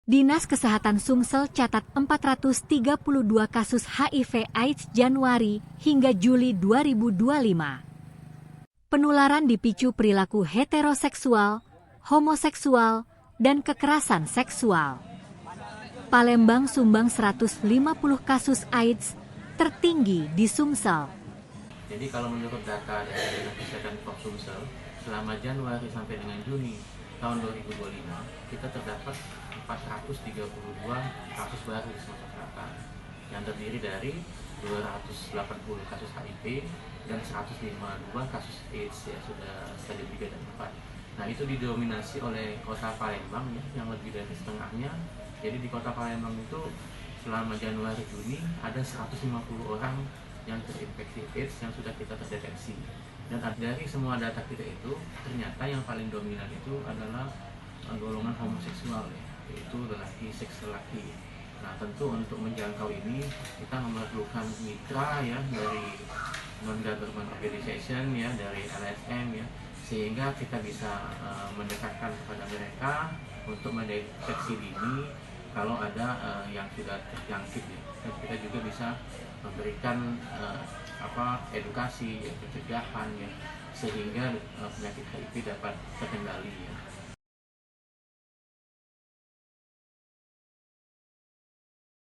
Dinas Kesehatan Sumsel catat 432 kasus HIV/AIDS Januari hingga Juli 2025. Penularan dipicu perilaku heteroseksual, homoseksual, dan kekerasan seksual. Palembang sumbang 150 kasus AIDS tertinggi di Sumsel. Jadi kalau menurut data dari Dinas Kesehatan Sumsel, selama Januari sampai dengan Juni tahun 2025, kita terdapat 432 kasus baru di Sumatera Selatan yang terdiri dari 280 kasus HIV dan 152 kasus AIDS ya, sudah stadium 3 dan 4. Nah, itu didominasi oleh kota Palembang ya, yang lebih dari setengahnya. Jadi di kota Palembang itu selama Januari Juni ada 150 orang yang terinfeksi AIDS yang sudah kita terdeteksi. Dan dari semua data kita itu, ternyata yang paling dominan itu adalah golongan homoseksual ya, yaitu lelaki seks lelaki. Nah, tentu untuk menjangkau ini kita memerlukan mitra ya dari non-government organization ya, dari LSM ya, sehingga kita bisa mendekatkan kepada mereka untuk mendeteksi dini kalau ada yang sudah terjangkit ya. Dan kita juga bisa memberikan edukasi ya, pencegahan ya, sehingga penyakit HIV dapat terkendali ya.